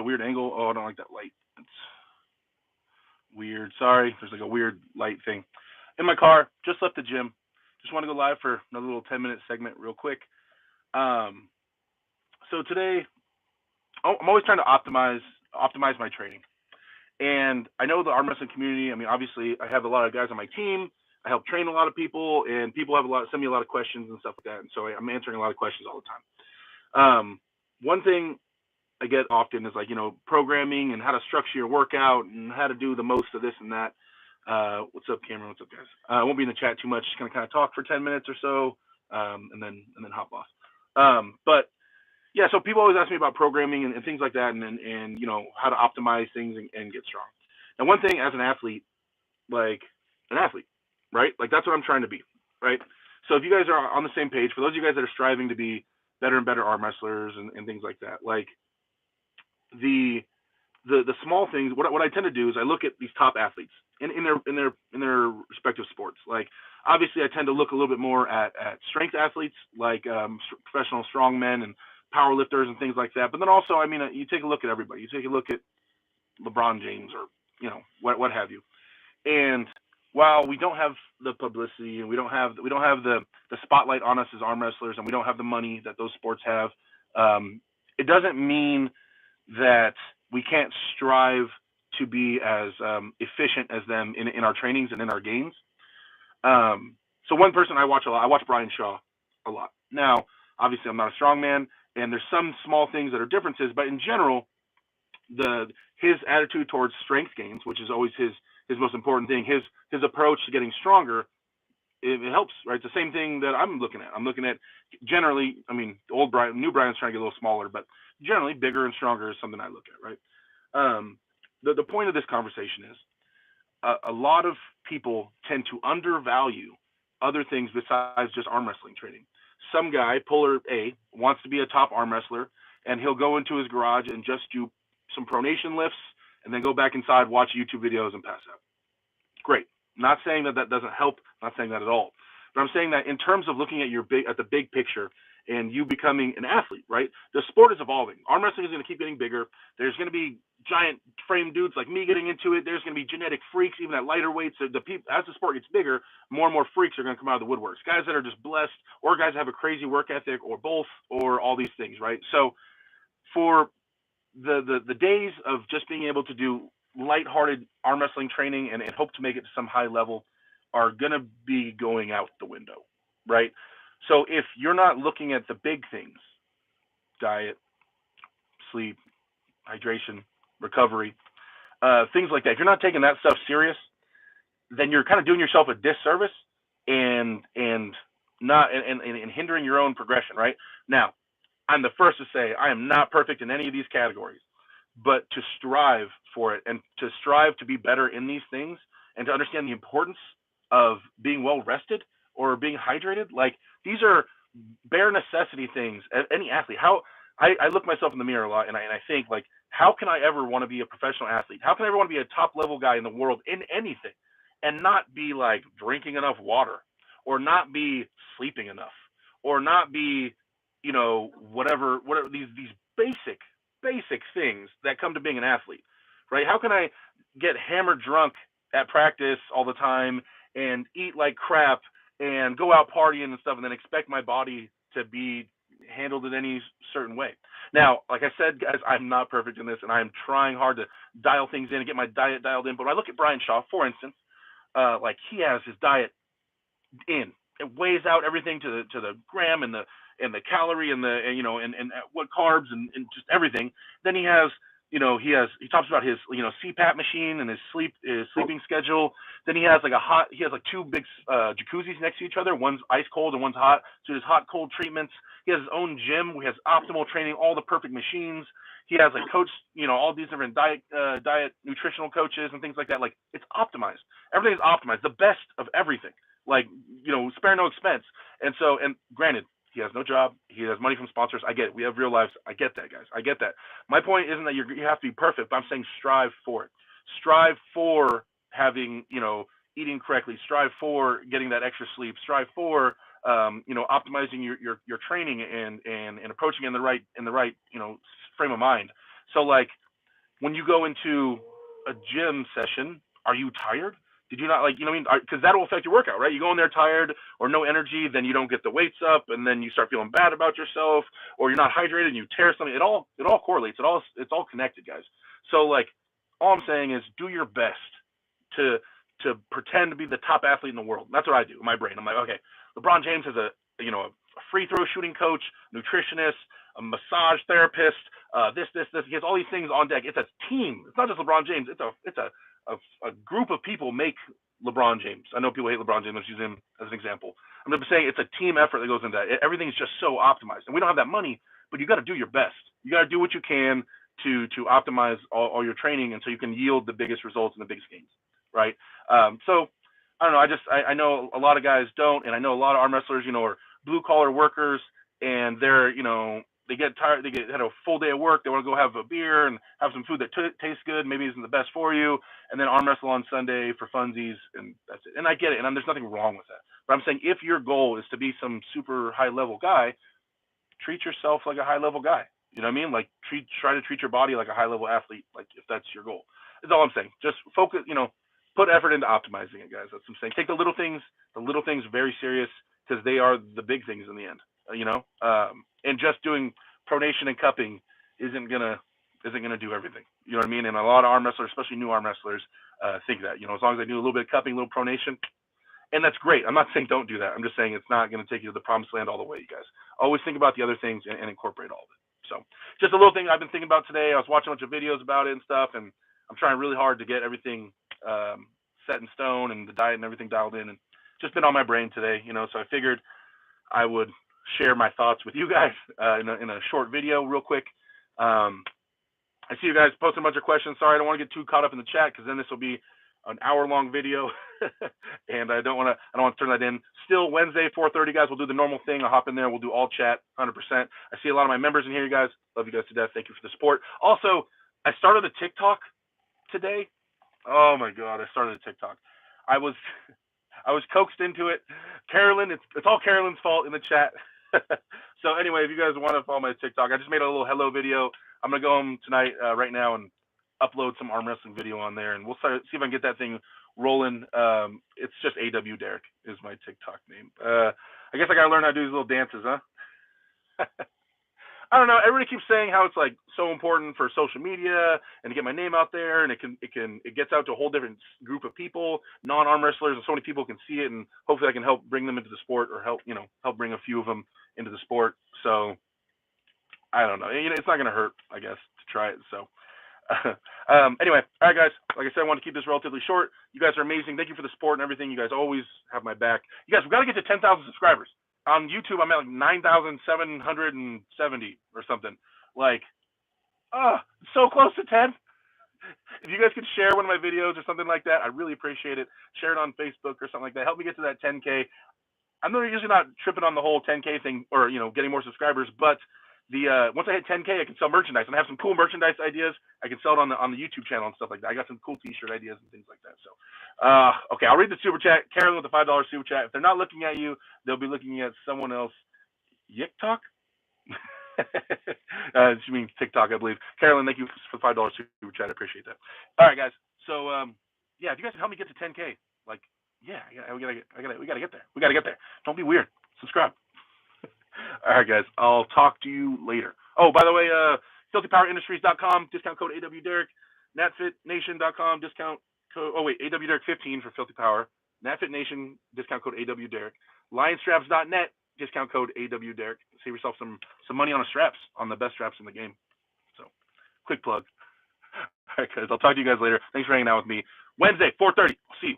a weird angle. Oh, I don't like that light. It's weird. Sorry, there's like a weird light thing. In my car, just left the gym. Just want to go live for another little 10-minute segment, real quick. Um, so today, I'm always trying to optimize my training. And I know the arm wrestling community. I mean, obviously, I have a lot of guys on my team. I help train a lot of people, and people have send me a lot of questions and stuff like that. And so I'm answering a lot of questions all the time. One thing I get often is like, programming and how to structure your workout and how to do the most of this and that. What's up, Cameron? What's up, guys? I won't be in the chat too much. Just gonna kind of talk for 10 minutes or so, and then hop off. But yeah, so people always ask me about programming and things like that, and how to optimize things and get strong. And one thing as an athlete, like an athlete, right? Like that's what I'm trying to be, right? So if you guys are on the same page, for those of you guys that are striving to be better and better arm wrestlers and things like that, like the small things. What I tend to do is I look at these top athletes in their respective sports. Like obviously, I tend to look a little bit more at strength athletes, like professional strongmen and power lifters and things like that. But then also, I mean, you take a look at everybody. You take a look at LeBron James or what have you. And while we don't have the publicity and we don't have the spotlight on us as arm wrestlers, and we don't have the money that those sports have, it doesn't mean that we can't strive to be as efficient as them in our trainings and in our games. So one person I watch a lot, I watch Brian Shaw a lot. Now, obviously, I'm not a strong man, and there's some small things that are differences, but in general, his attitude towards strength gains, which is always his most important thing, his approach to getting stronger, it helps, right? It's the same thing that I'm looking at. I'm looking at generally, I mean, old Brian, new Brian's trying to get a little smaller, but generally bigger and stronger is something I look at, right? The point of this conversation is a lot of people tend to undervalue other things besides just arm wrestling training. Some guy, Puller A, wants to be a top arm wrestler, and he'll go into his garage and just do some pronation lifts and then go back inside, watch YouTube videos, and pass out. Great. Not saying that doesn't help. Not saying that at all. But I'm saying that in terms of looking at the big picture and you becoming an athlete, right? The sport is evolving. Arm wrestling is going to keep getting bigger. There's going to be giant frame dudes like me getting into it. There's going to be genetic freaks even at lighter weights. As the sport gets bigger, more and more freaks are going to come out of the woodworks. Guys that are just blessed, or guys that have a crazy work ethic, or both, or all these things, right? So for the days of just being able to do lighthearted arm wrestling training and hope to make it to some high level are going to be going out the window, right? So if you're not looking at the big things, diet, sleep, hydration, recovery, things like that, if you're not taking that stuff serious, then you're kind of doing yourself a disservice and hindering your own progression, right? Now, I'm the first to say I am not perfect in any of these categories, but to strive for it and to strive to be better in these things and to understand the importance of being well rested or being hydrated, like these are bare necessity things. Any athlete, I look myself in the mirror a lot and I think, like, how can I ever want to be a professional athlete? How can I ever want to be a top level guy in the world in anything and not be like drinking enough water or not be sleeping enough or not be, whatever these basic things that come to being an athlete, right? How can I get hammered drunk at practice all the time and eat like crap and go out partying and stuff and then expect my body to be handled in any certain way? Now, like I said, guys, I'm not perfect in this and I'm trying hard to dial things in and get my diet dialed in. But when I look at Brian Shaw, for instance, like he has his diet in. It weighs out everything to the gram and the calorie and what carbs and just everything. Then he has, he talks about his, CPAP machine and his sleeping schedule. Then he has like two big jacuzzis next to each other. One's ice cold and one's hot. So his hot cold treatments. He has his own gym. He has optimal training, all the perfect machines. He has a coach, all these different diet nutritional coaches and things like that. Like, it's optimized. Everything is optimized. The best of everything. Like, spare no expense. And granted, he has no job. He has money from sponsors. I get it. We have real lives. I get that, guys. I get that. My point isn't that you have to be perfect, but I'm saying strive for it. Strive for having, eating correctly. Strive for getting that extra sleep. Strive for, optimizing your training and approaching in the right frame of mind. So, like, when you go into a gym session, are you tired? Did you not, like, you know what I mean? Because that'll affect your workout, right? You go in there tired or no energy, then you don't get the weights up, and then you start feeling bad about yourself, or you're not hydrated and you tear something. It all correlates. It's all connected, guys. So, like, all I'm saying is do your best to pretend to be the top athlete in the world. That's what I do in my brain. I'm like, okay, LeBron James has a free throw shooting coach, nutritionist, a massage therapist, this. He has all these things on deck. It's a team. It's not just LeBron James. It's a group of people make LeBron James. I know people hate LeBron James. Let's use him as an example. I'm just saying it's a team effort that goes into that. Everything's just so optimized, and we don't have that money, but you got to do your best. You got to do what you can to optimize all your training, and so you can yield the biggest results and the biggest gains, right? So I don't know. I know a lot of guys don't, and I know a lot of arm wrestlers, are blue collar workers, and they're they get tired. They had a full day of work. They want to go have a beer and have some food that tastes good. Maybe isn't the best for you, and then arm wrestle on Sunday for funsies, and that's it. And I get it, and there's nothing wrong with that. But I'm saying if your goal is to be some super high level guy, treat yourself like a high level guy. You know what I mean? Like try to treat your body like a high level athlete. Like if that's your goal, that's all I'm saying. Just focus. Put effort into optimizing it, guys. That's what I'm saying. Take the little things very serious because they are the big things in the end. And just doing pronation and cupping isn't gonna do everything. You know what I mean? And a lot of arm wrestlers, especially new arm wrestlers, think that. As long as they do a little bit of cupping, a little pronation, and that's great. I'm not saying don't do that. I'm just saying it's not going to take you to the promised land all the way, you guys. Always think about the other things and incorporate all of it. So just a little thing I've been thinking about today. I was watching a bunch of videos about it and stuff, and I'm trying really hard to get everything set in stone and the diet and everything dialed in, and just been on my brain today, so I figured I would share my thoughts with you guys in a short video real quick. I see you guys posting a bunch of questions. Sorry, I don't want to get too caught up in the chat because then this will be an hour-long video, and I don't want to turn that in. Still, Wednesday, 4:30, guys, we'll do the normal thing. I'll hop in there. We'll do all chat, 100%. I see a lot of my members in here, you guys. Love you guys to death. Thank you for the support. Also, I started a TikTok today. Oh my God, I started a TikTok. I was coaxed into it. Carolyn, it's all Carolyn's fault in the chat. So anyway, if you guys want to follow my TikTok, I just made a little hello video. I'm gonna go home tonight, right now, and upload some arm wrestling video on there, and we'll see if I can get that thing rolling. It's just AW Derek is my TikTok name. I guess I gotta learn how to do these little dances, huh? I don't know. Everybody keeps saying how it's like so important for social media and to get my name out there, and it gets out to a whole different group of people, non-arm wrestlers, and so many people can see it, and hopefully I can help bring them into the sport, or help bring a few of them into the sport. So I don't know. It's not gonna hurt, I guess, to try it. So anyway, all right, guys. Like I said, I want to keep this relatively short. You guys are amazing. Thank you for the support and everything. You guys always have my back. You guys, we got to get to 10,000 subscribers. On YouTube, I'm at like 9,770 or something. Like, so close to 10. If you guys could share one of my videos or something like that, I really appreciate it. Share it on Facebook or something like that. Help me get to that 10K. I'm usually not tripping on the whole 10K thing or, getting more subscribers, but once I hit 10K, I can sell merchandise, and I have some cool merchandise ideas. I can sell it on the YouTube channel and stuff like that. I got some cool T-shirt ideas and things like that. So, okay, I'll read the super chat. Carolyn with the $5 super chat. If they're not looking at you, they'll be looking at someone else. YikTok? She means TikTok, I believe. Carolyn, thank you for the $5 super chat. I appreciate that. All right, guys. So, yeah, if you guys can help me get to 10K, like, yeah, we gotta get there. We gotta get there. Don't be weird. Subscribe. All right, guys. I'll talk to you later. Oh, by the way, FilthyPowerIndustries.com, discount code AWDerek, NatFitNation.com, discount code, AWDerek15 for Filthy Power, NatFitNation, discount code AWDerek, LionStraps.net, discount code AWDerek. Save yourself some money on the best straps in the game. So, quick plug. All right, guys. I'll talk to you guys later. Thanks for hanging out with me. Wednesday, 4:30. I'll see you.